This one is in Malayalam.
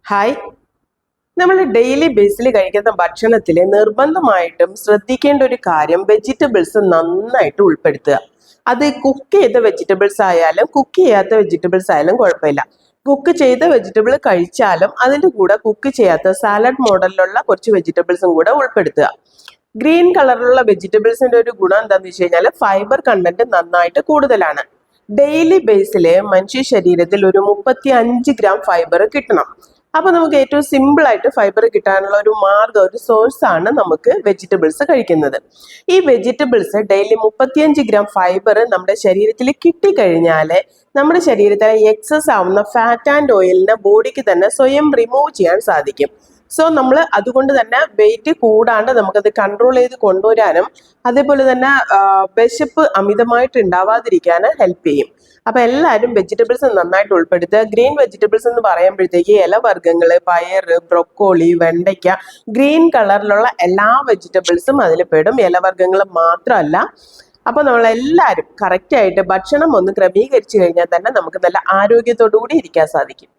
ഹായ്. നമ്മൾ ഡെയിലി ബേസിൽ കഴിക്കുന്ന ഭക്ഷണത്തിൽ നിർബന്ധമായിട്ടും ശ്രദ്ധിക്കേണ്ട ഒരു കാര്യം വെജിറ്റബിൾസ് നന്നായിട്ട് ഉൾപ്പെടുത്തുക. അത് കുക്ക് ചെയ്ത വെജിറ്റബിൾസ് ആയാലും കുക്ക് ചെയ്യാത്ത വെജിറ്റബിൾസ് ആയാലും കുഴപ്പമില്ല. കുക്ക് ചെയ്ത വെജിറ്റബിൾ കഴിച്ചാലും അതിൻ്റെ കൂടെ കുക്ക് ചെയ്യാത്ത സാലഡ് മോഡലിലുള്ള കുറച്ച് വെജിറ്റബിൾസും കൂടെ ഉൾപ്പെടുത്തുക. ഗ്രീൻ കളറിലുള്ള വെജിറ്റബിൾസിന്റെ ഒരു ഗുണം എന്താണെന്ന് വെച്ച് കഴിഞ്ഞാൽ ഫൈബർ കണ്ടന്റ് നന്നായിട്ട് കൂടുതലാണ്. ഡെയിലി ബേസിൽ മനുഷ്യ ശരീരത്തിൽ ഒരു 35 ഗ്രാം ഫൈബർ കിട്ടണം. അപ്പൊ നമുക്ക് ഏറ്റവും സിമ്പിൾ ആയിട്ട് ഫൈബർ കിട്ടാനുള്ള ഒരു മാർഗം, ഒരു സോഴ്സ് ആണ് നമുക്ക് വെജിറ്റബിൾസ് കഴിക്കുന്നത്. ഈ വെജിറ്റബിൾസ് ഡെയിലി 35 ഗ്രാം ഫൈബർ നമ്മുടെ ശരീരത്തിൽ കിട്ടിക്കഴിഞ്ഞാൽ നമ്മുടെ ശരീരത്തിലെ എക്സസ് ആവുന്ന ഫാറ്റ് ആൻഡ് ഓയിലിനെ ബോഡിക്ക് തന്നെ സ്വയം റിമൂവ് ചെയ്യാൻ സാധിക്കും. സോ നമ്മൾ അതുകൊണ്ട് തന്നെ വെയിറ്റ് കൂടാണ്ട് നമുക്കത് കൺട്രോൾ ചെയ്ത് കൊണ്ടുവരാനും അതേപോലെ തന്നെ വിശപ്പ് അമിതമായിട്ട് ഉണ്ടാവാതിരിക്കാനും ഹെൽപ്പ് ചെയ്യും. അപ്പൊ എല്ലാവരും വെജിറ്റബിൾസ് നന്നായിട്ട് ഉൾപ്പെടുത്തുക. ഗ്രീൻ വെജിറ്റബിൾസ് എന്ന് പറയുമ്പോഴത്തേക്ക് ഇലവർഗ്ഗങ്ങള്, പയറ്, ബ്രൊക്കോളി, വെണ്ടയ്ക്ക, ഗ്രീൻ കളറിലുള്ള എല്ലാ വെജിറ്റബിൾസും അതിൽ പെടും. ഇലവർഗ്ഗങ്ങൾ മാത്രമല്ല. അപ്പൊ നമ്മളെല്ലാവരും കറക്റ്റ് ആയിട്ട് ഭക്ഷണം ഒന്ന് ക്രമീകരിച്ചു കഴിഞ്ഞാൽ തന്നെ നമുക്ക് നല്ല ആരോഗ്യത്തോടു കൂടി ഇരിക്കാൻ സാധിക്കും.